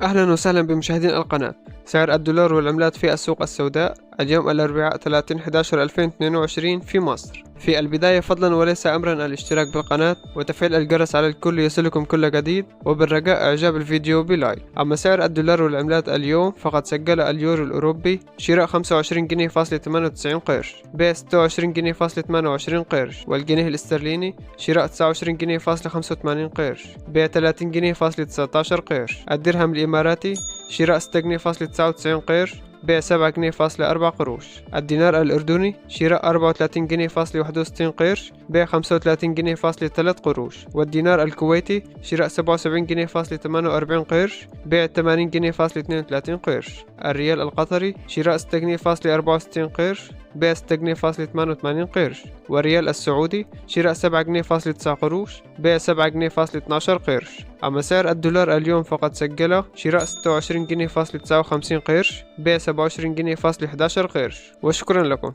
أهلا وسهلا بمشاهدين القناة. سعر الدولار والعملات في السوق السوداء اليوم الأربعاء 30/11/2022 في مصر. في البداية فضلا وليس أمرا الاشتراك بالقناة وتفعيل الجرس على الكل يصلكم كل جديد، وبالرجاء إعجاب الفيديو بلايك. أما سعر الدولار والعملات اليوم فقد سجل اليورو الأوروبي شراء 25 جنيه فاصلة 98 قرش، بيع 26 جنيه فاصلة 28 قرش، والجنيه الاسترليني شراء 29 جنيه فاصلة 85 قرش، بيع 30 جنيه فاصلة 19 قرش. الدرهم الإماراتي شراء 6 جنيه فاصلة 99 قرش، بيع 7 جنيه فاصلة 4 قروش. الدينار الأردني شراء 34 جنيه فاصلة 61 قرش، بيع 35 جنيه فاصلة 3 قروش. والدينار الكويتي شراء 77 جنيه فاصلة 48 قرش، بيع 80 جنيه فاصلة 32 قرش. الريال القطري شراء 6 جنيه فاصلة 64 قرش، بيع 6 جنيه فاصلة 88 قرش. والريال السعودي شراء 7 جنيه فاصلة 9 قروش، بيع 7 جنيه فاصلة 12 قرش. أما سعر الدولار اليوم فقد سجل شراء 26 جنيه فاصلة 59 قرش، بيع 27 جنيه فاصلة 11 قرش. وشكرا لكم.